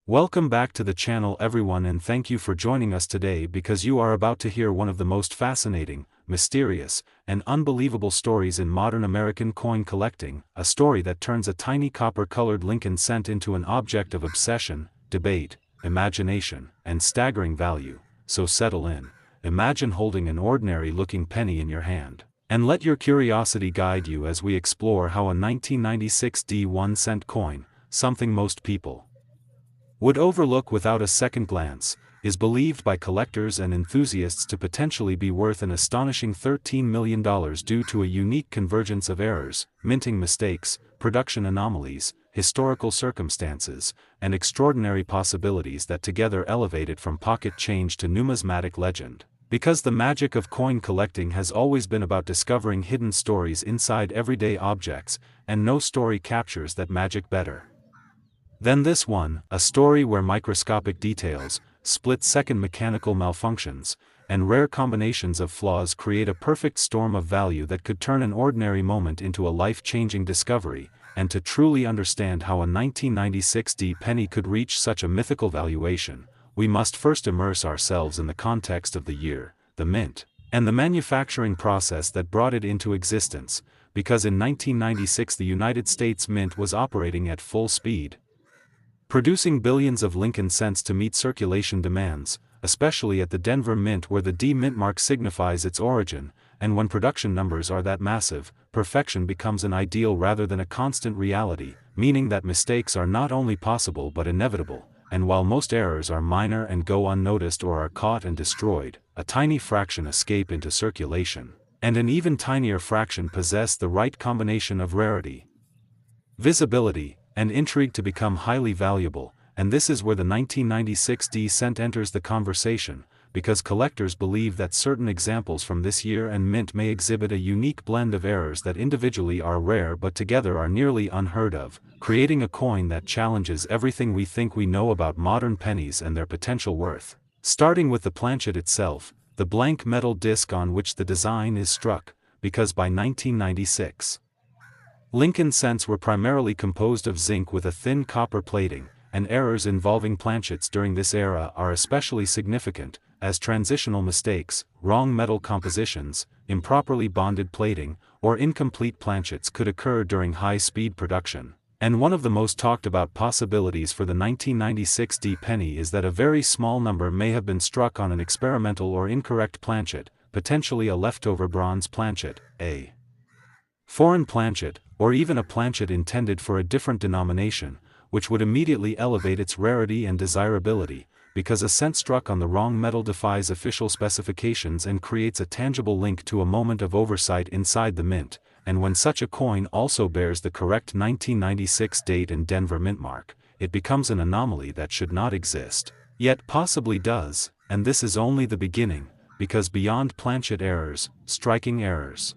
Welcome back to the channel everyone, and thank you for joining us today because you are about to hear one of the most fascinating, mysterious, and unbelievable stories in modern American coin collecting, a story that turns a tiny copper-colored Lincoln cent into an object of obsession, debate, imagination, and staggering value. So settle in, imagine holding an ordinary-looking penny in your hand, and let your curiosity guide you as we explore how a 1996 1-cent coin, something most people would overlook without a second glance, is believed by collectors and enthusiasts to potentially be worth an astonishing $13 million due to a unique convergence of errors, minting mistakes, production anomalies, historical circumstances, and extraordinary possibilities that together elevate it from pocket change to numismatic legend. Because the magic of coin collecting has always been about discovering hidden stories inside everyday objects, and no story captures that magic better than this one, a story where microscopic details, split-second mechanical malfunctions, and rare combinations of flaws create a perfect storm of value that could turn an ordinary moment into a life-changing discovery. And to truly understand how a 1996 penny could reach such a mythical valuation, we must first immerse ourselves in the context of the year, the mint, and the manufacturing process that brought it into existence, because in 1996 the United States Mint was operating at full speed, producing billions of Lincoln cents to meet circulation demands, especially at the Denver Mint where the D mint mark signifies its origin, and when production numbers are that massive, perfection becomes an ideal rather than a constant reality, meaning that mistakes are not only possible but inevitable, and while most errors are minor and go unnoticed or are caught and destroyed, a tiny fraction escape into circulation, and an even tinier fraction possess the right combination of rarity, visibility, and intrigue to become highly valuable. And this is where the 1996 cent enters the conversation, because collectors believe that certain examples from this year and mint may exhibit a unique blend of errors that individually are rare but together are nearly unheard of, creating a coin that challenges everything we think we know about modern pennies and their potential worth. Starting with the planchet itself, the blank metal disc on which the design is struck, because by 1996, Lincoln cents were primarily composed of zinc with a thin copper plating, and errors involving planchets during this era are especially significant, as transitional mistakes, wrong metal compositions, improperly bonded plating, or incomplete planchets could occur during high-speed production. And one of the most talked about possibilities for the 1996 penny is that a very small number may have been struck on an experimental or incorrect planchet, potentially a leftover bronze planchet, a foreign planchet, or even a planchet intended for a different denomination, which would immediately elevate its rarity and desirability, because a cent struck on the wrong metal defies official specifications and creates a tangible link to a moment of oversight inside the mint. And when such a coin also bears the correct 1996 date and Denver mint mark, it becomes an anomaly that should not exist, yet possibly does. And this is only the beginning, because beyond planchet errors, striking errors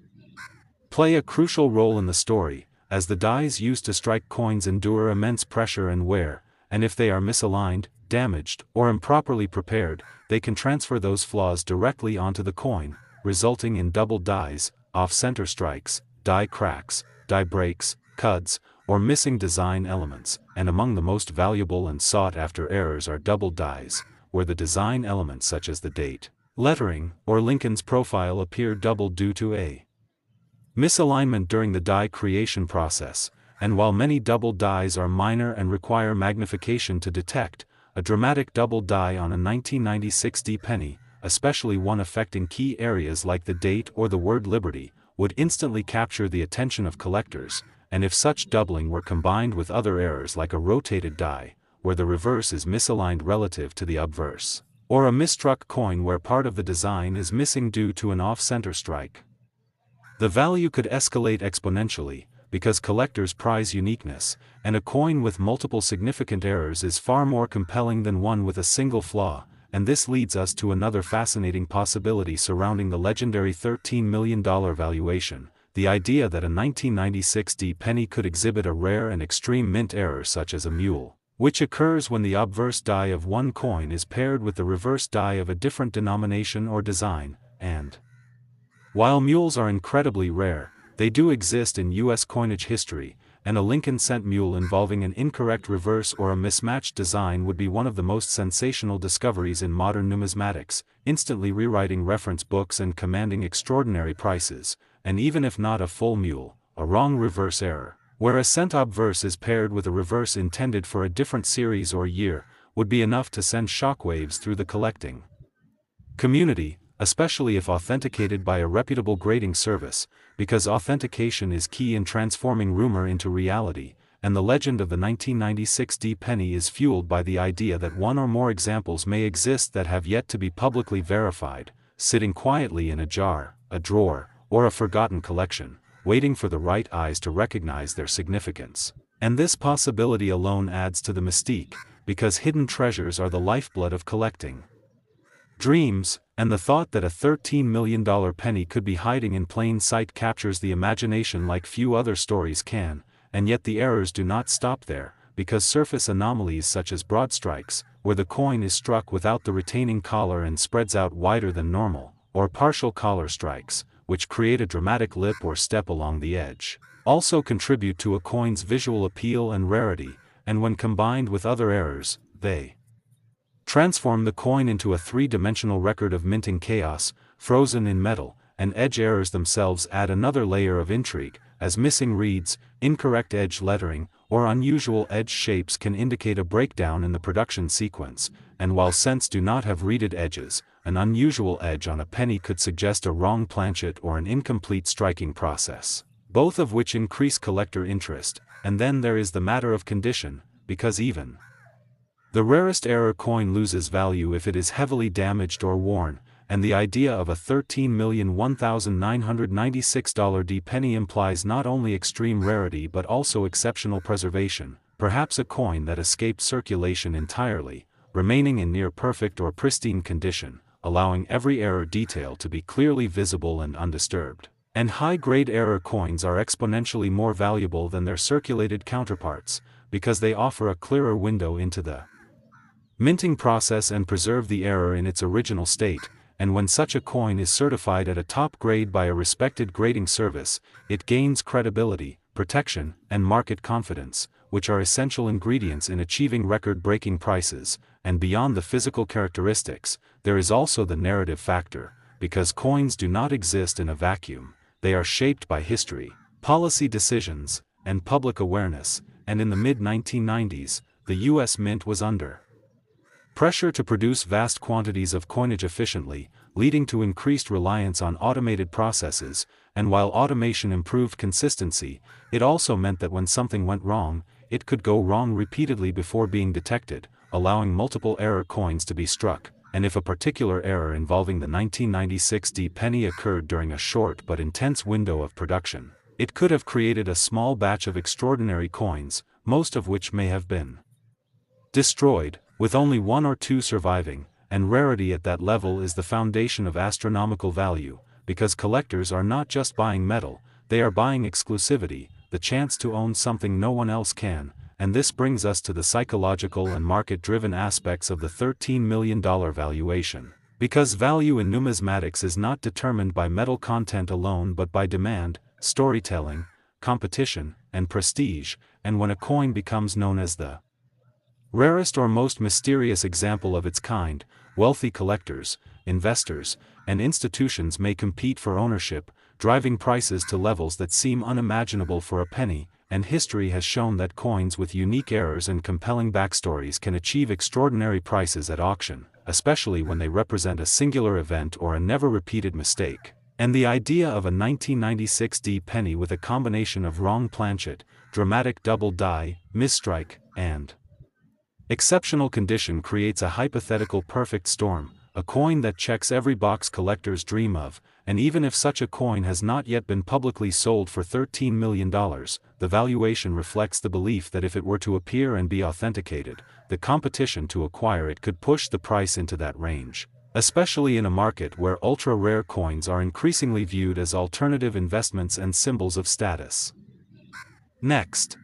play a crucial role in the story, as the dies used to strike coins endure immense pressure and wear, and if they are misaligned, damaged, or improperly prepared, they can transfer those flaws directly onto the coin, resulting in double dies, off-center strikes, die cracks, die breaks, cuts, or missing design elements. And among the most valuable and sought-after errors are double dies, where the design elements such as the date, lettering, or Lincoln's profile appear double due to a misalignment during the die creation process. And while many double dies are minor and require magnification to detect, a dramatic double die on a 1996 penny, especially one affecting key areas like the date or the word liberty, would instantly capture the attention of collectors. And if such doubling were combined with other errors like a rotated die, where the reverse is misaligned relative to the obverse, or a misstruck coin where part of the design is missing due to an off-center strike, the value could escalate exponentially, because collectors prize uniqueness, and a coin with multiple significant errors is far more compelling than one with a single flaw. And this leads us to another fascinating possibility surrounding the legendary $13 million valuation, the idea that a 1996 penny could exhibit a rare and extreme mint error such as a mule, which occurs when the obverse die of one coin is paired with the reverse die of a different denomination or design. And while mules are incredibly rare, they do exist in U.S. coinage history, and a Lincoln cent mule involving an incorrect reverse or a mismatched design would be one of the most sensational discoveries in modern numismatics, instantly rewriting reference books and commanding extraordinary prices, and even if not a full mule, a wrong reverse error, where a cent obverse is paired with a reverse intended for a different series or year, would be enough to send shockwaves through the collecting community, especially if authenticated by a reputable grading service, because authentication is key in transforming rumor into reality, and the legend of the 1996 D penny is fueled by the idea that one or more examples may exist that have yet to be publicly verified, sitting quietly in a jar, a drawer, or a forgotten collection, waiting for the right eyes to recognize their significance. And this possibility alone adds to the mystique, because hidden treasures are the lifeblood of collecting dreams, and the thought that a $13 million penny could be hiding in plain sight captures the imagination like few other stories can, and yet the errors do not stop there, because surface anomalies such as broad strikes, where the coin is struck without the retaining collar and spreads out wider than normal, or partial collar strikes, which create a dramatic lip or step along the edge, also contribute to a coin's visual appeal and rarity, and when combined with other errors, they transform the coin into a three-dimensional record of minting chaos, frozen in metal, and edge errors themselves add another layer of intrigue, as missing reads, incorrect edge lettering, or unusual edge shapes can indicate a breakdown in the production sequence, and while cents do not have reeded edges, an unusual edge on a penny could suggest a wrong planchet or an incomplete striking process, both of which increase collector interest. And then there is the matter of condition, because even the rarest error coin loses value if it is heavily damaged or worn, and the idea of a $13,001,996 D penny implies not only extreme rarity but also exceptional preservation, perhaps a coin that escaped circulation entirely, remaining in near-perfect or pristine condition, allowing every error detail to be clearly visible and undisturbed. And high-grade error coins are exponentially more valuable than their circulated counterparts, because they offer a clearer window into the minting process and preserve the error in its original state, and when such a coin is certified at a top grade by a respected grading service, it gains credibility, protection, and market confidence, which are essential ingredients in achieving record-breaking prices. And beyond the physical characteristics, there is also the narrative factor, because coins do not exist in a vacuum. They are shaped by history, policy decisions, and public awareness, and in the mid-1990s, the U.S. Mint was under pressure to produce vast quantities of coinage efficiently, leading to increased reliance on automated processes, and while automation improved consistency, it also meant that when something went wrong, it could go wrong repeatedly before being detected, allowing multiple error coins to be struck. And if a particular error involving the 1996 D penny occurred during a short but intense window of production, it could have created a small batch of extraordinary coins, most of which may have been destroyed, with only one or two surviving. And rarity at that level is the foundation of astronomical value, because collectors are not just buying metal, they are buying exclusivity, the chance to own something no one else can. And this brings us to the psychological and market-driven aspects of the $13 million valuation. Because value in numismatics is not determined by metal content alone but by demand, storytelling, competition, and prestige, and when a coin becomes known as the rarest or most mysterious example of its kind, wealthy collectors, investors, and institutions may compete for ownership, driving prices to levels that seem unimaginable for a penny. And history has shown that coins with unique errors and compelling backstories can achieve extraordinary prices at auction, especially when they represent a singular event or a never-repeated mistake. And the idea of a 1996 D penny with a combination of wrong planchet, dramatic double die, misstrike, and exceptional condition creates a hypothetical perfect storm, a coin that checks every box collectors dream of. And even if such a coin has not yet been publicly sold for $13 million, the valuation reflects the belief that if it were to appear and be authenticated, the competition to acquire it could push the price into that range, especially in a market where ultra-rare coins are increasingly viewed as alternative investments and symbols of status. Next,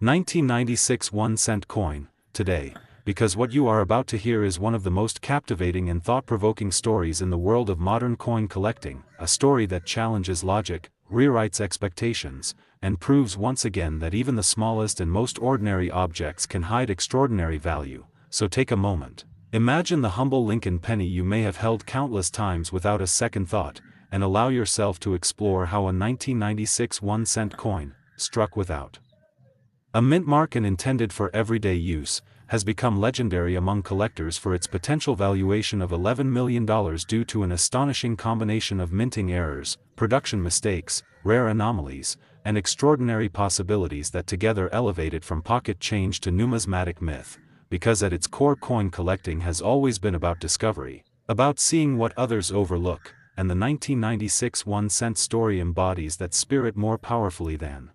1996 1-cent coin, today. Because what you are about to hear is one of the most captivating and thought-provoking stories in the world of modern coin collecting, a story that challenges logic, rewrites expectations, and proves once again that even the smallest and most ordinary objects can hide extraordinary value. So take a moment. Imagine the humble Lincoln penny you may have held countless times without a second thought, and allow yourself to explore how a 1996 1-cent coin, struck without a mint mark and intended for everyday use, has become legendary among collectors for its potential valuation of $11 million due to an astonishing combination of minting errors, production mistakes, rare anomalies, and extraordinary possibilities that together elevate it from pocket change to numismatic myth, because at its core coin collecting has always been about discovery, about seeing what others overlook, and the 1996 1-cent story embodies that spirit more powerfully than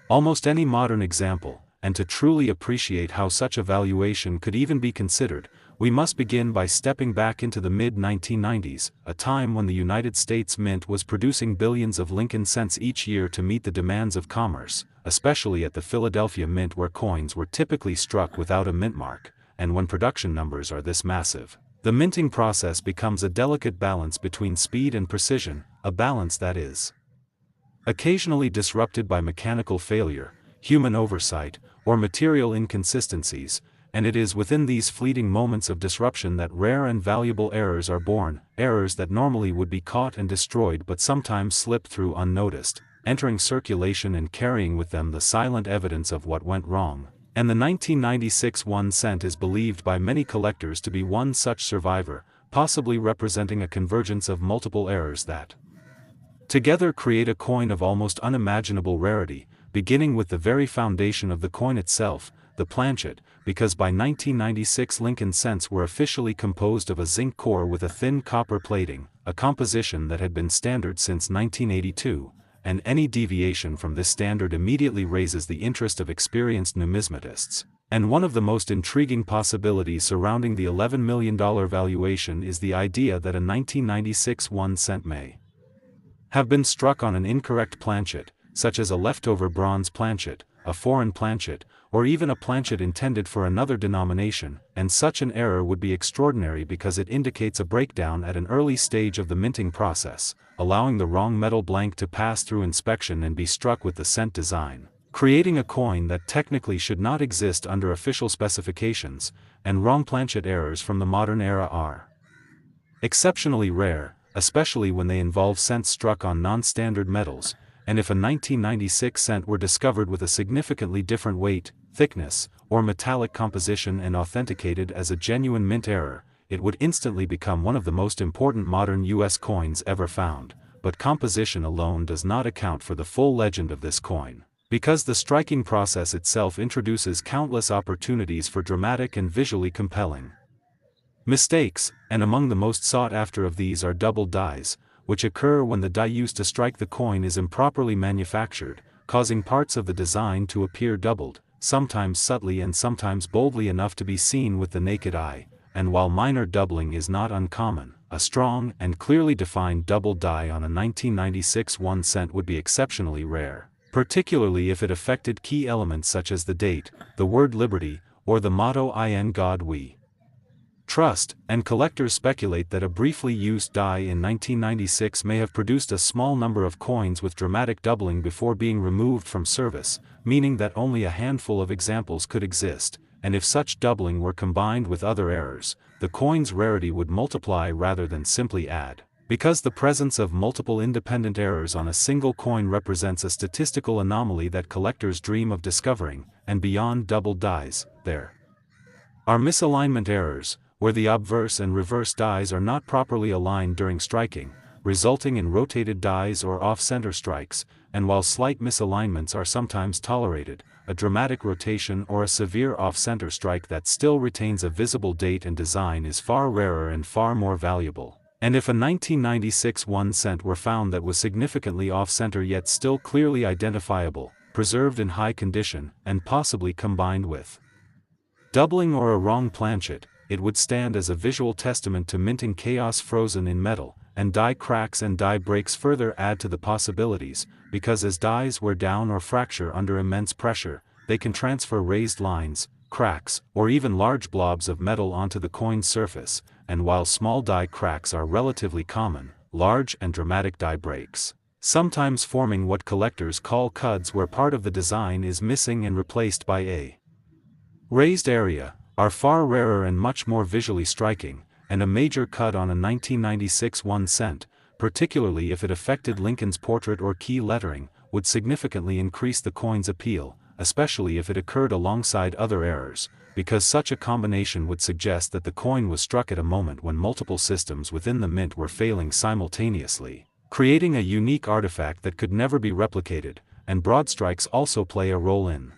almost any modern example. And to truly appreciate how such a valuation could even be considered, we must begin by stepping back into the mid-1990s, a time when the United States Mint was producing billions of Lincoln cents each year to meet the demands of commerce, especially at the Philadelphia Mint where coins were typically struck without a mint mark, and when production numbers are this massive, the minting process becomes a delicate balance between speed and precision, a balance that is occasionally disrupted by mechanical failure, human oversight, or material inconsistencies, and it is within these fleeting moments of disruption that rare and valuable errors are born, errors that normally would be caught and destroyed but sometimes slip through unnoticed, entering circulation and carrying with them the silent evidence of what went wrong. And the 1996 1-cent is believed by many collectors to be one such survivor, possibly representing a convergence of multiple errors that together create a coin of almost unimaginable rarity, beginning with the very foundation of the coin itself, the planchet, because by 1996 Lincoln cents were officially composed of a zinc core with a thin copper plating, a composition that had been standard since 1982, and any deviation from this standard immediately raises the interest of experienced numismatists. And one of the most intriguing possibilities surrounding the $11 million valuation is the idea that a 1996 1-cent may have been struck on an incorrect planchet, such as a leftover bronze planchet, a foreign planchet, or even a planchet intended for another denomination, and such an error would be extraordinary because it indicates a breakdown at an early stage of the minting process, allowing the wrong metal blank to pass through inspection and be struck with the cent design, creating a coin that technically should not exist under official specifications, and wrong planchet errors from the modern era are exceptionally rare, especially when they involve cents struck on non-standard metals, and if a 1996 cent were discovered with a significantly different weight, thickness, or metallic composition and authenticated as a genuine mint error, it would instantly become one of the most important modern U.S. coins ever found. But composition alone does not account for the full legend of this coin, because the striking process itself introduces countless opportunities for dramatic and visually compelling mistakes, and among the most sought after of these are double dies, which occur when the die used to strike the coin is improperly manufactured, causing parts of the design to appear doubled, sometimes subtly and sometimes boldly enough to be seen with the naked eye. And while minor doubling is not uncommon, a strong and clearly defined double die on a 1996 1-cent would be exceptionally rare, particularly if it affected key elements such as the date, the word liberty, or the motto "In God We Trust," and collectors speculate that a briefly used die in 1996 may have produced a small number of coins with dramatic doubling before being removed from service, meaning that only a handful of examples could exist, and if such doubling were combined with other errors, the coin's rarity would multiply rather than simply add, because the presence of multiple independent errors on a single coin represents a statistical anomaly that collectors dream of discovering. And beyond double dies, there are misalignment errors, where the obverse and reverse dies are not properly aligned during striking, resulting in rotated dies or off-center strikes, and while slight misalignments are sometimes tolerated, a dramatic rotation or a severe off-center strike that still retains a visible date and design is far rarer and far more valuable. And if a 1996 1-cent were found that was significantly off-center yet still clearly identifiable, preserved in high condition, and possibly combined with doubling or a wrong planchet, it would stand as a visual testament to minting chaos frozen in metal, and die cracks and die breaks further add to the possibilities, because as dies wear down or fracture under immense pressure, they can transfer raised lines, cracks, or even large blobs of metal onto the coin's surface, and while small die cracks are relatively common, large and dramatic die breaks, sometimes forming what collectors call cuds where part of the design is missing and replaced by a raised area, are far rarer and much more visually striking, and a major cud on a 1996 1 cent, particularly if it affected Lincoln's portrait or key lettering, would significantly increase the coin's appeal, especially if it occurred alongside other errors, because such a combination would suggest that the coin was struck at a moment when multiple systems within the mint were failing simultaneously, creating a unique artifact that could never be replicated, and broad strikes also play a role in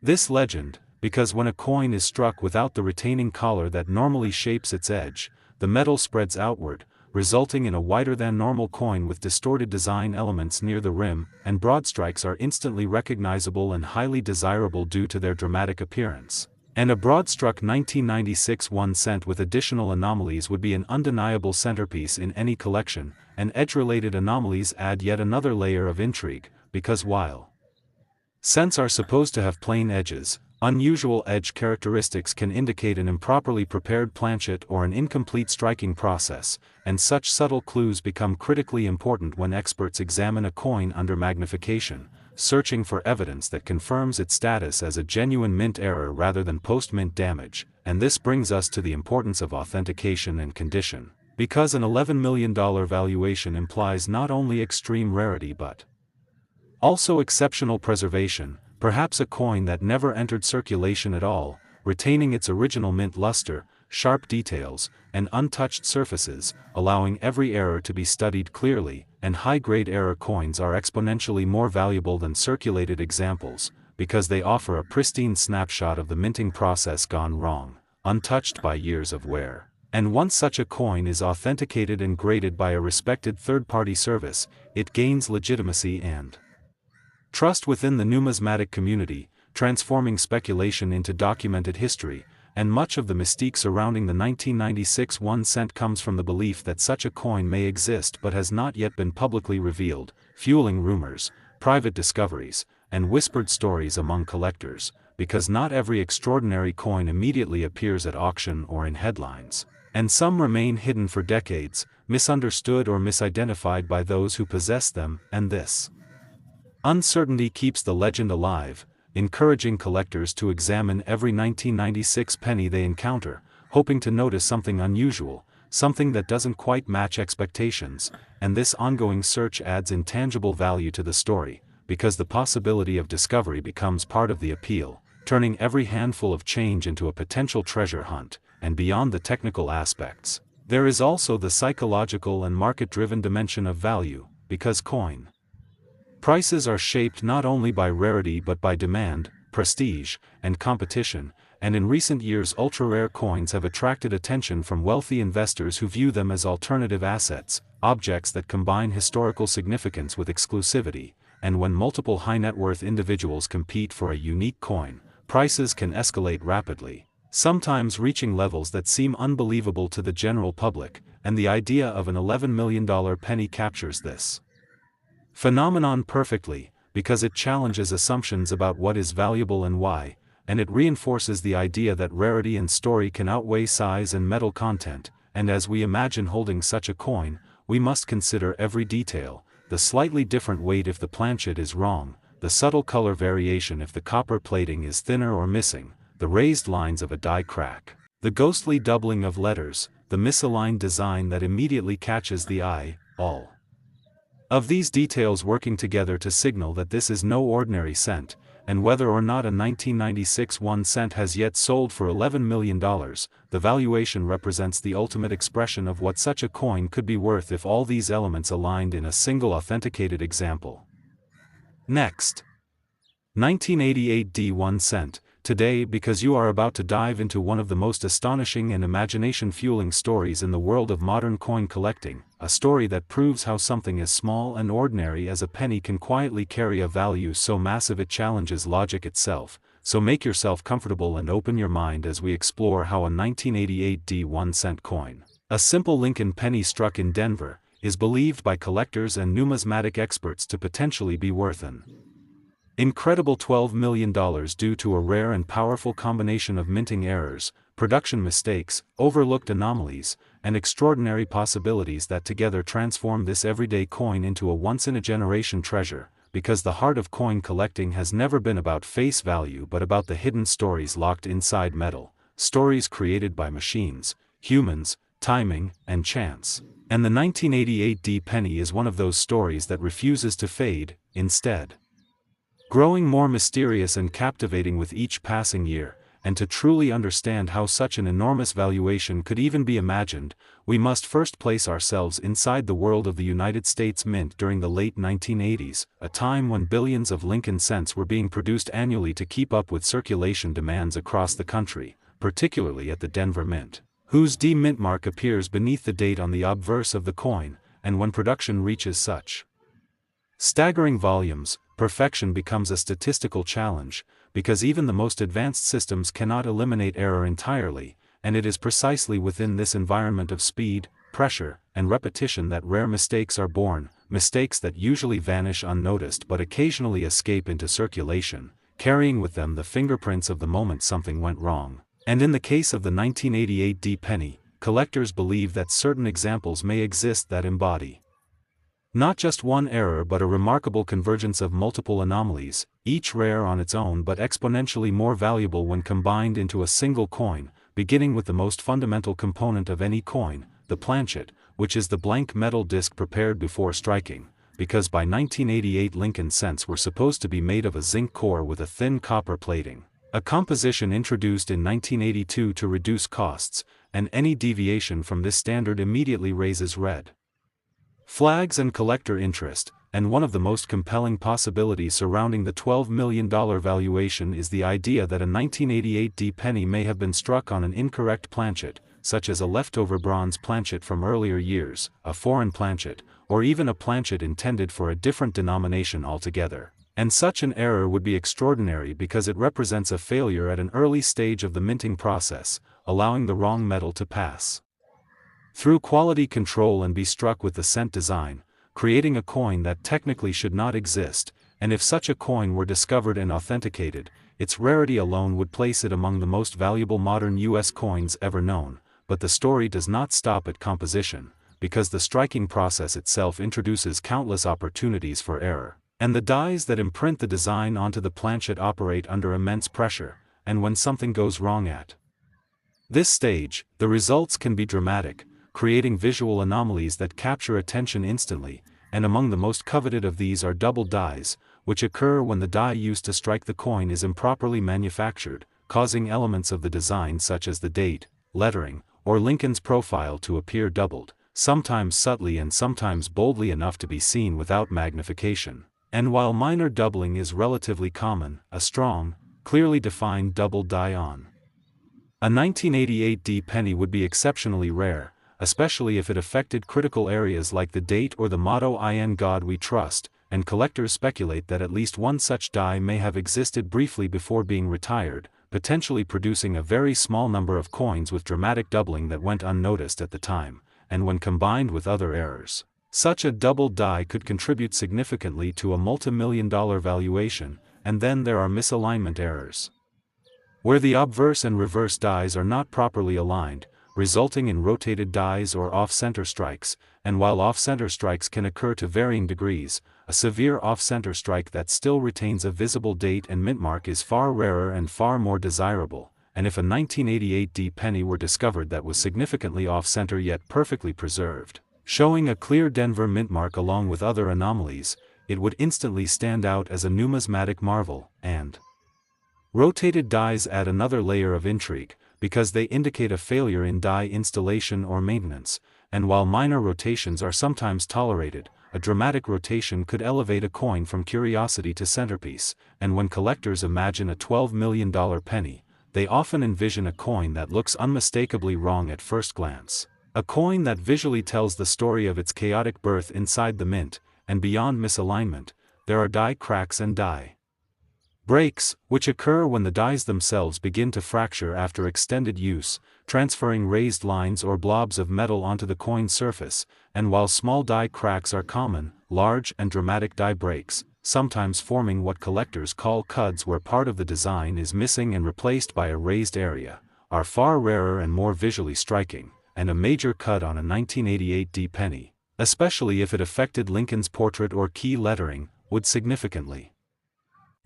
this legend, because when a coin is struck without the retaining collar that normally shapes its edge, the metal spreads outward, resulting in a wider than normal coin with distorted design elements near the rim, and broad strikes are instantly recognizable and highly desirable due to their dramatic appearance. And a broad-struck 1996 1 cent with additional anomalies would be an undeniable centerpiece in any collection, and edge-related anomalies add yet another layer of intrigue, because while cents are supposed to have plain edges, unusual edge characteristics can indicate an improperly prepared planchet or an incomplete striking process, and such subtle clues become critically important when experts examine a coin under magnification, searching for evidence that confirms its status as a genuine mint error rather than post-mint damage, and this brings us to the importance of authentication and condition, because an $11 million valuation implies not only extreme rarity but also exceptional preservation, perhaps a coin that never entered circulation at all, retaining its original mint luster, sharp details, and untouched surfaces, allowing every error to be studied clearly, and high-grade error coins are exponentially more valuable than circulated examples, because they offer a pristine snapshot of the minting process gone wrong, untouched by years of wear. And once such a coin is authenticated and graded by a respected third-party service, it gains legitimacy and trust within the numismatic community, transforming speculation into documented history, and much of the mystique surrounding the 1996 1 cent comes from the belief that such a coin may exist but has not yet been publicly revealed, fueling rumors, private discoveries, and whispered stories among collectors, because not every extraordinary coin immediately appears at auction or in headlines, and some remain hidden for decades, misunderstood or misidentified by those who possess them, and this uncertainty keeps the legend alive, encouraging collectors to examine every 1996 penny they encounter, hoping to notice something unusual, something that doesn't quite match expectations, and this ongoing search adds intangible value to the story, because the possibility of discovery becomes part of the appeal, turning every handful of change into a potential treasure hunt. And beyond the technical aspects, there is also the psychological and market-driven dimension of value, because coin prices are shaped not only by rarity but by demand, prestige, and competition, and in recent years ultra-rare coins have attracted attention from wealthy investors who view them as alternative assets, objects that combine historical significance with exclusivity, and when multiple high-net-worth individuals compete for a unique coin, prices can escalate rapidly, sometimes reaching levels that seem unbelievable to the general public, and the idea of an $11 million penny captures this phenomenon perfectly, because it challenges assumptions about what is valuable and why, and it reinforces the idea that rarity and story can outweigh size and metal content, and as we imagine holding such a coin, we must consider every detail, the slightly different weight if the planchet is wrong, the subtle color variation if the copper plating is thinner or missing, the raised lines of a die crack, the ghostly doubling of letters, the misaligned design that immediately catches the eye, all of these details working together to signal that this is no ordinary cent, and whether or not a 1996 1 cent has yet sold for $11 million, the valuation represents the ultimate expression of what such a coin could be worth if all these elements aligned in a single authenticated example. Next, 1988 D 1 cent. Today, because you are about to dive into one of the most astonishing and imagination-fueling stories in the world of modern coin collecting, a story that proves how something as small and ordinary as a penny can quietly carry a value so massive it challenges logic itself. So make yourself comfortable and open your mind as we explore how a 1988 D 1 cent coin, a simple Lincoln penny struck in Denver, is believed by collectors and numismatic experts to potentially be worth an incredible $12 million due to a rare and powerful combination of minting errors, production mistakes, overlooked anomalies, and extraordinary possibilities that together transform this everyday coin into a once-in-a-generation treasure, because the heart of coin collecting has never been about face value but about the hidden stories locked inside metal, stories created by machines, humans, timing, and chance. And the 1988 D penny is one of those stories that refuses to fade, instead growing more mysterious and captivating with each passing year. And to truly understand how such an enormous valuation could even be imagined, we must first place ourselves inside the world of the United States Mint during the late 1980s, a time when billions of Lincoln cents were being produced annually to keep up with circulation demands across the country, particularly at the Denver Mint, whose D mint mark appears beneath the date on the obverse of the coin, and when production reaches such staggering volumes, perfection becomes a statistical challenge, because even the most advanced systems cannot eliminate error entirely, and it is precisely within this environment of speed, pressure, and repetition that rare mistakes are born, mistakes that usually vanish unnoticed but occasionally escape into circulation, carrying with them the fingerprints of the moment something went wrong. And in the case of the 1988 D penny, collectors believe that certain examples may exist that embody not just one error but a remarkable convergence of multiple anomalies, each rare on its own but exponentially more valuable when combined into a single coin, beginning with the most fundamental component of any coin, the planchet, which is the blank metal disc prepared before striking, because by 1988 Lincoln cents were supposed to be made of a zinc core with a thin copper plating, a composition introduced in 1982 to reduce costs, and any deviation from this standard immediately raises red flags and collector interest. And one of the most compelling possibilities surrounding the $12 million valuation is the idea that a 1988 D penny may have been struck on an incorrect planchet, such as a leftover bronze planchet from earlier years, a foreign planchet, or even a planchet intended for a different denomination altogether. And such an error would be extraordinary because it represents a failure at an early stage of the minting process, allowing the wrong metal to pass through quality control and be struck with the cent design, creating a coin that technically should not exist. And if such a coin were discovered and authenticated, its rarity alone would place it among the most valuable modern U.S. coins ever known. But the story does not stop at composition, because the striking process itself introduces countless opportunities for error, and the dies that imprint the design onto the planchet operate under immense pressure, and when something goes wrong at this stage, the results can be dramatic, creating visual anomalies that capture attention instantly. And among the most coveted of these are double dies, which occur when the die used to strike the coin is improperly manufactured, causing elements of the design such as the date, lettering, or Lincoln's profile to appear doubled, sometimes subtly and sometimes boldly enough to be seen without magnification. And while minor doubling is relatively common, a strong, clearly defined double die on a 1988 D penny would be exceptionally rare, especially if it affected critical areas like the date or the motto "In God We Trust," and collectors speculate that at least one such die may have existed briefly before being retired, potentially producing a very small number of coins with dramatic doubling that went unnoticed at the time. And when combined with other errors, such a double die could contribute significantly to a multi-million-dollar valuation. And then there are misalignment errors, where the obverse and reverse dies are not properly aligned, resulting in rotated dies or off-center strikes. And while off-center strikes can occur to varying degrees, a severe off-center strike that still retains a visible date and mint mark is far rarer and far more desirable. And if a 1988 D penny were discovered that was significantly off-center yet perfectly preserved, showing a clear Denver mint mark along with other anomalies, it would instantly stand out as a numismatic marvel. And rotated dies add another layer of intrigue, because they indicate a failure in die installation or maintenance. And while minor rotations are sometimes tolerated, a dramatic rotation could elevate a coin from curiosity to centerpiece. And when collectors imagine a $12 million penny, they often envision a coin that looks unmistakably wrong at first glance, a coin that visually tells the story of its chaotic birth inside the mint. And beyond misalignment, there are die cracks and die breaks, which occur when the dies themselves begin to fracture after extended use, transferring raised lines or blobs of metal onto the coin's surface. And while small die cracks are common, large and dramatic die breaks, sometimes forming what collectors call cuds where part of the design is missing and replaced by a raised area, are far rarer and more visually striking, and a major cut on a 1988 D penny, especially if it affected Lincoln's portrait or key lettering, would significantly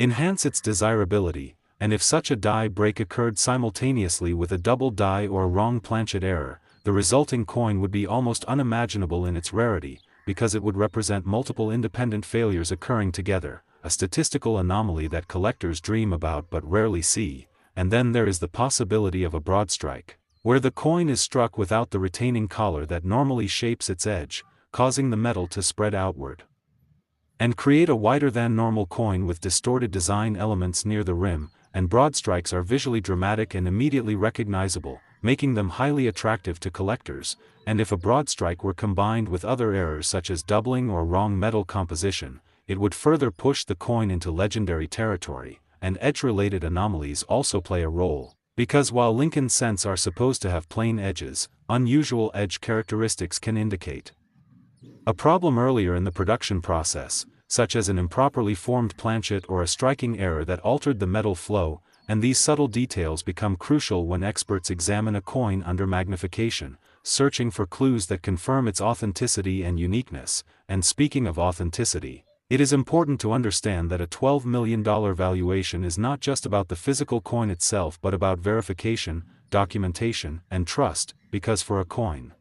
enhance its desirability, and if such a die break occurred simultaneously with a double die or wrong planchet error, the resulting coin would be almost unimaginable in its rarity, because it would represent multiple independent failures occurring together, a statistical anomaly that collectors dream about but rarely see. And then there is the possibility of a broad strike, where the coin is struck without the retaining collar that normally shapes its edge, causing the metal to spread outward and create a wider than normal coin with distorted design elements near the rim, and broad strikes are visually dramatic and immediately recognizable, making them highly attractive to collectors. And if a broad strike were combined with other errors such as doubling or wrong metal composition, it would further push the coin into legendary territory. And edge-related anomalies also play a role, because while Lincoln cents are supposed to have plain edges, unusual edge characteristics can indicate a problem earlier in the production process, such as an improperly formed planchet or a striking error that altered the metal flow, and these subtle details become crucial when experts examine a coin under magnification, searching for clues that confirm its authenticity and uniqueness. And speaking of authenticity, it is important to understand that a $12 million valuation is not just about the physical coin itself but about verification, documentation, and trust, because for a coin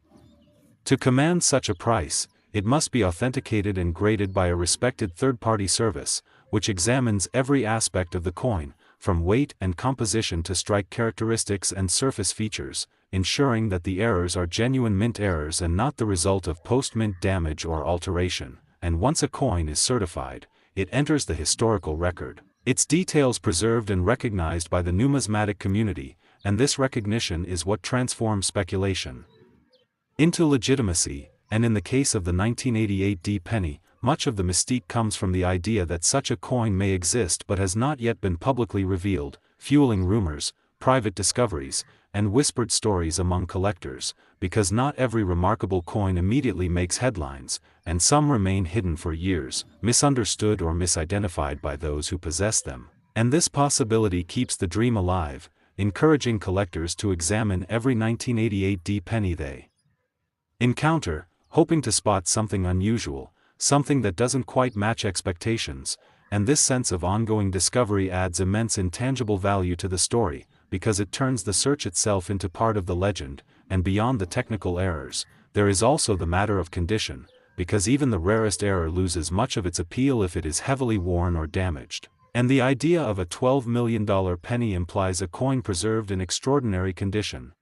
to command such a price, it must be authenticated and graded by a respected third-party service, which examines every aspect of the coin, from weight and composition to strike characteristics and surface features, ensuring that the errors are genuine mint errors and not the result of post-mint damage or alteration. And once a coin is certified, it enters the historical record, its details preserved and recognized by the numismatic community, and this recognition is what transforms speculation into legitimacy. And in the case of the 1988 D penny, much of the mystique comes from the idea that such a coin may exist but has not yet been publicly revealed, fueling rumors, private discoveries, and whispered stories among collectors, because not every remarkable coin immediately makes headlines, and some remain hidden for years, misunderstood or misidentified by those who possess them. And this possibility keeps the dream alive, encouraging collectors to examine every 1988 D penny they encounter, hoping to spot something unusual, something that doesn't quite match expectations. And this sense of ongoing discovery adds immense intangible value to the story, because it turns the search itself into part of the legend. And beyond the technical errors, there is also the matter of condition, because even the rarest error loses much of its appeal if it is heavily worn or damaged. And the idea of a $12 million penny implies a coin preserved in extraordinary condition,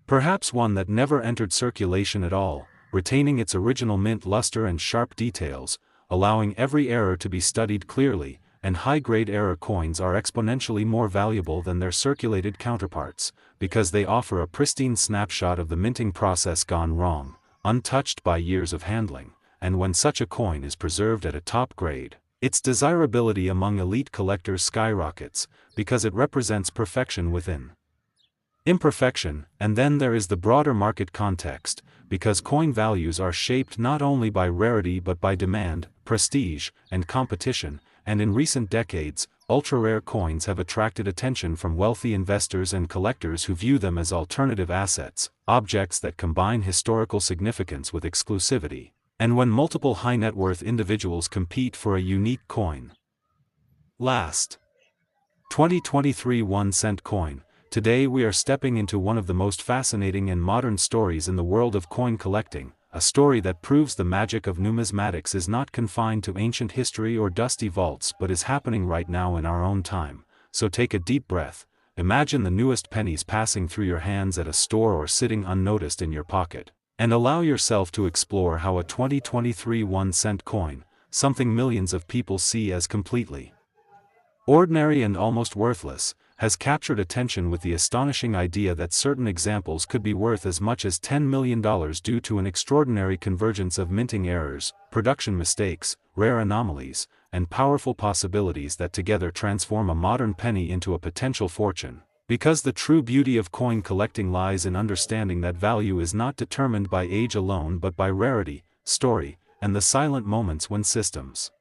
perhaps one that never entered circulation at all, retaining its original mint luster and sharp details, allowing every error to be studied clearly. And high-grade error coins are exponentially more valuable than their circulated counterparts, because they offer a pristine snapshot of the minting process gone wrong, untouched by years of handling. And when such a coin is preserved at a top grade, its desirability among elite collectors skyrockets, because it represents perfection within imperfection. And then there is the broader market context, because coin values are shaped not only by rarity but by demand, prestige, and competition. And in recent decades, ultra-rare coins have attracted attention from wealthy investors and collectors who view them as alternative assets, objects that combine historical significance with exclusivity. And when multiple high-net-worth individuals compete for a unique coin, last 2023 1-cent coin. Today we are stepping into one of the most fascinating and modern stories in the world of coin collecting, a story that proves the magic of numismatics is not confined to ancient history or dusty vaults but is happening right now in our own time. So take a deep breath, imagine the newest pennies passing through your hands at a store or sitting unnoticed in your pocket, and allow yourself to explore how a 2023 1-cent coin, something millions of people see as completely ordinary and almost worthless, has captured attention with the astonishing idea that certain examples could be worth as much as $10 million due to an extraordinary convergence of minting errors, production mistakes, rare anomalies, and powerful possibilities that together transform a modern penny into a potential fortune. Because the true beauty of coin collecting lies in understanding that value is not determined by age alone but by rarity, story, and the silent moments when systems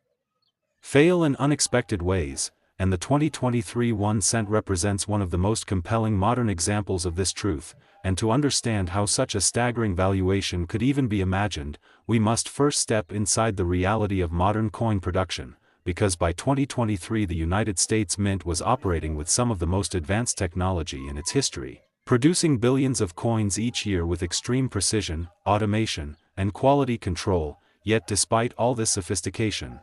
fail in unexpected ways. and the 2023 1 cent represents one of the most compelling modern examples of this truth. And to understand how such a staggering valuation could even be imagined, we must first step inside the reality of modern coin production, because by 2023 the United States Mint was operating with some of the most advanced technology in its history, producing billions of coins each year with extreme precision, automation, and quality control. Yet despite all this sophistication,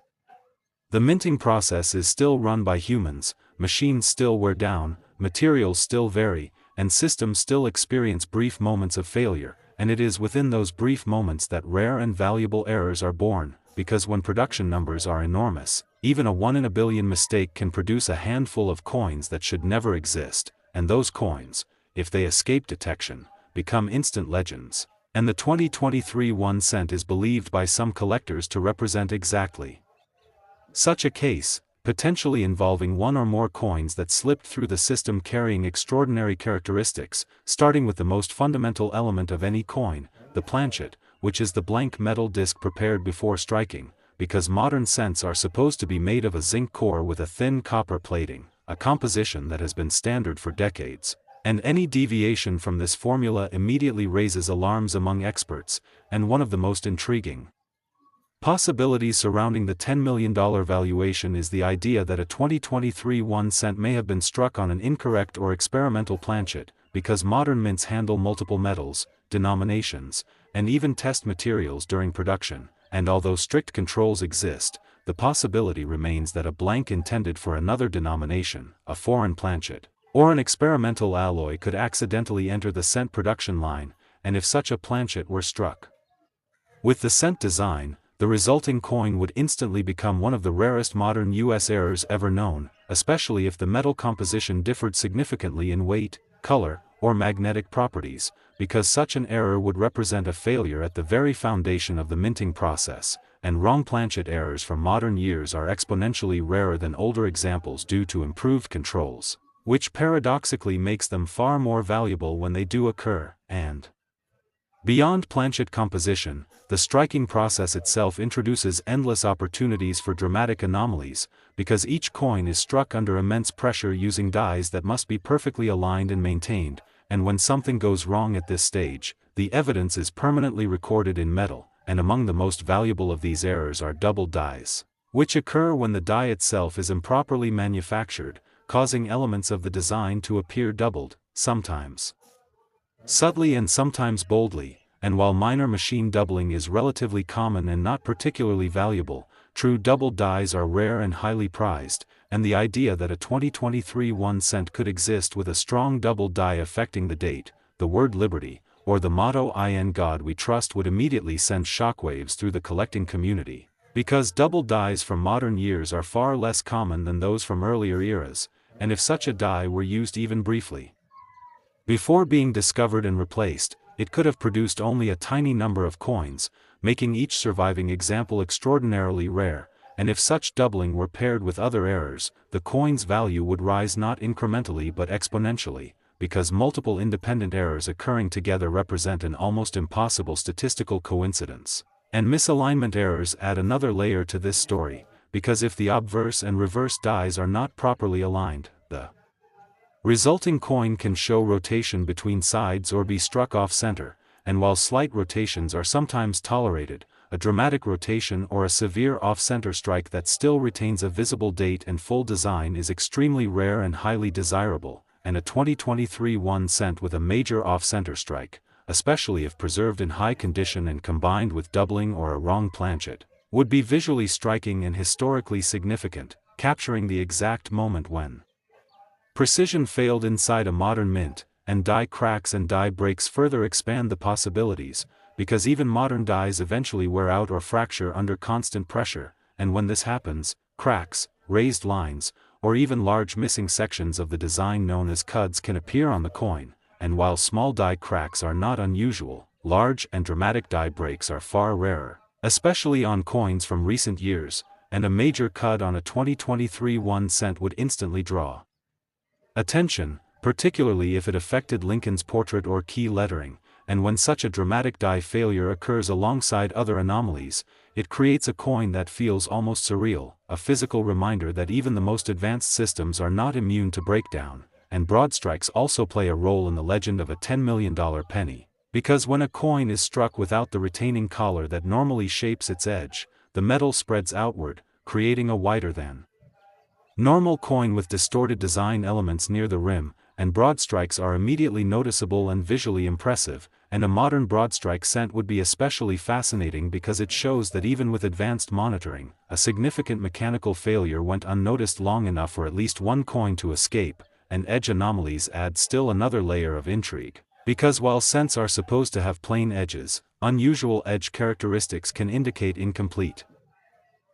the minting process is still run by humans, machines still wear down, materials still vary, and systems still experience brief moments of failure, and it is within those brief moments that rare and valuable errors are born, because when production numbers are enormous, even a 1 in a billion mistake can produce a handful of coins that should never exist, and those coins, if they escape detection, become instant legends. And the 2023 1 cent is believed by some collectors to represent exactly such a case, potentially involving one or more coins that slipped through the system carrying extraordinary characteristics, starting with the most fundamental element of any coin, the planchet, which is the blank metal disc prepared before striking, because modern cents are supposed to be made of a zinc core with a thin copper plating, a composition that has been standard for decades. And any deviation from this formula immediately raises alarms among experts, and one of the most intriguing possibilities surrounding the $10 million valuation is the idea that a 2023 1 cent may have been struck on an incorrect or experimental planchet, because modern mints handle multiple metals, denominations, and even test materials during production, and although strict controls exist, the possibility remains that a blank intended for another denomination, a foreign planchet, or an experimental alloy could accidentally enter the cent production line, and if such a planchet were struck with the cent design, the resulting coin would instantly become one of the rarest modern U.S. errors ever known, especially if the metal composition differed significantly in weight, color, or magnetic properties, because such an error would represent a failure at the very foundation of the minting process, and wrong planchet errors from modern years are exponentially rarer than older examples due to improved controls, which paradoxically makes them far more valuable when they do occur. And beyond planchet composition, the striking process itself introduces endless opportunities for dramatic anomalies, because each coin is struck under immense pressure using dies that must be perfectly aligned and maintained, and when something goes wrong at this stage, the evidence is permanently recorded in metal, and among the most valuable of these errors are doubled dies, which occur when the die itself is improperly manufactured, causing elements of the design to appear doubled, sometimes subtly and sometimes boldly. And while minor machine doubling is relatively common and not particularly valuable, true doubled dies are rare and highly prized, and the idea that a 2023 1 cent could exist with a strong doubled die affecting the date, the word liberty, or the motto "In God We Trust" would immediately send shockwaves through the collecting community, because doubled dies from modern years are far less common than those from earlier eras, and if such a die were used even briefly before being discovered and replaced, it could have produced only a tiny number of coins, making each surviving example extraordinarily rare, and if such doubling were paired with other errors, the coin's value would rise not incrementally but exponentially, because multiple independent errors occurring together represent an almost impossible statistical coincidence. And misalignment errors add another layer to this story, because if the obverse and reverse dies are not properly aligned, the resulting coin can show rotation between sides or be struck off-center, and while slight rotations are sometimes tolerated, a dramatic rotation or a severe off-center strike that still retains a visible date and full design is extremely rare and highly desirable, and a 2023 1 cent with a major off-center strike, especially if preserved in high condition and combined with doubling or a wrong planchet, would be visually striking and historically significant, capturing the exact moment when precision failed inside a modern mint, and die cracks and die breaks further expand the possibilities, because even modern dies eventually wear out or fracture under constant pressure, and when this happens, cracks, raised lines, or even large missing sections of the design known as cuds can appear on the coin, and while small die cracks are not unusual, large and dramatic die breaks are far rarer, especially on coins from recent years, and a major cud on a 2023 1 cent would instantly draw attention, particularly if it affected Lincoln's portrait or key lettering, and when such a dramatic die failure occurs alongside other anomalies, it creates a coin that feels almost surreal, a physical reminder that even the most advanced systems are not immune to breakdown. And broad strikes also play a role in the legend of a $10 million penny, because when a coin is struck without the retaining collar that normally shapes its edge, the metal spreads outward, creating a wider than normal coin with distorted design elements near the rim, and broad strikes are immediately noticeable and visually impressive, and a modern broad strike cent would be especially fascinating because it shows that even with advanced monitoring, a significant mechanical failure went unnoticed long enough for at least one coin to escape, and edge anomalies add still another layer of intrigue. Because while cents are supposed to have plain edges, unusual edge characteristics can indicate incomplete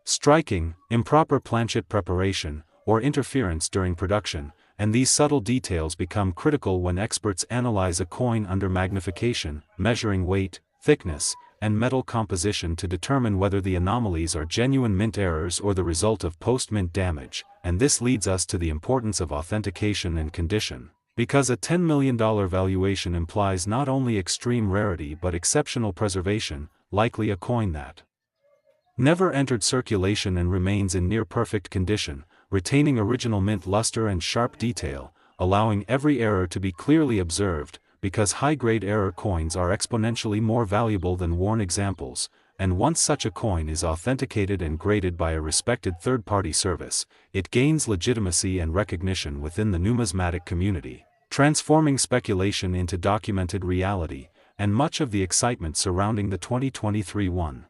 striking, improper planchet preparation, or interference during production, and these subtle details become critical when experts analyze a coin under magnification, measuring weight, thickness, and metal composition to determine whether the anomalies are genuine mint errors or the result of post-mint damage, and this leads us to the importance of authentication and condition. Because a $10 million valuation implies not only extreme rarity but exceptional preservation, likely a coin that never entered circulation and remains in near-perfect condition, retaining original mint luster and sharp detail, allowing every error to be clearly observed, because high-grade error coins are exponentially more valuable than worn examples, and once such a coin is authenticated and graded by a respected third-party service, it gains legitimacy and recognition within the numismatic community, transforming speculation into documented reality, and much of the excitement surrounding the 2023 1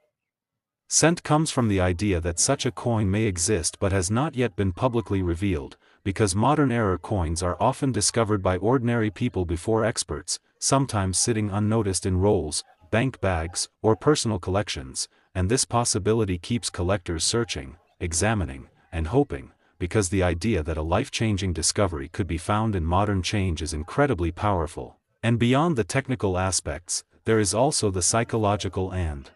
cent comes from the idea that such a coin may exist but has not yet been publicly revealed, because modern error coins are often discovered by ordinary people before experts, sometimes sitting unnoticed in rolls, bank bags, or personal collections, and this possibility keeps collectors searching, examining, and hoping, because the idea that a life-changing discovery could be found in modern change is incredibly powerful. And beyond the technical aspects, there is also the psychological and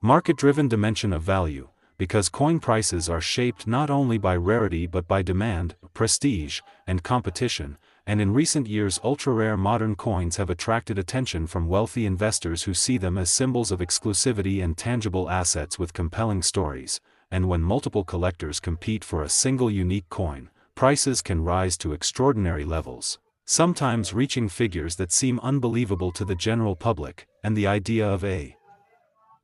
market-driven dimension of value, because coin prices are shaped not only by rarity but by demand, prestige, and competition, and in recent years ultra-rare modern coins have attracted attention from wealthy investors who see them as symbols of exclusivity and tangible assets with compelling stories, and when multiple collectors compete for a single unique coin, prices can rise to extraordinary levels, sometimes reaching figures that seem unbelievable to the general public, and the idea of a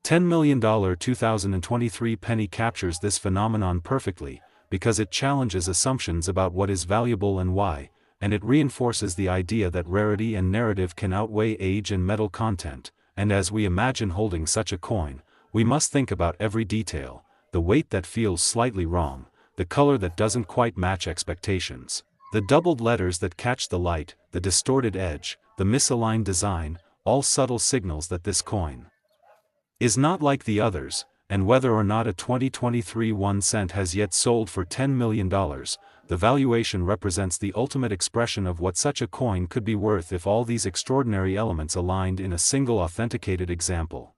$10 million 2023 penny captures this phenomenon perfectly, because it challenges assumptions about what is valuable and why, and it reinforces the idea that rarity and narrative can outweigh age and metal content, and as we imagine holding such a coin, we must think about every detail, the weight that feels slightly wrong, the color that doesn't quite match expectations, the doubled letters that catch the light, the distorted edge, the misaligned design, all subtle signals that this coin is not like the others, and whether or not a 2023 1 cent has yet sold for $10 million, the valuation represents the ultimate expression of what such a coin could be worth if all these extraordinary elements aligned in a single authenticated example.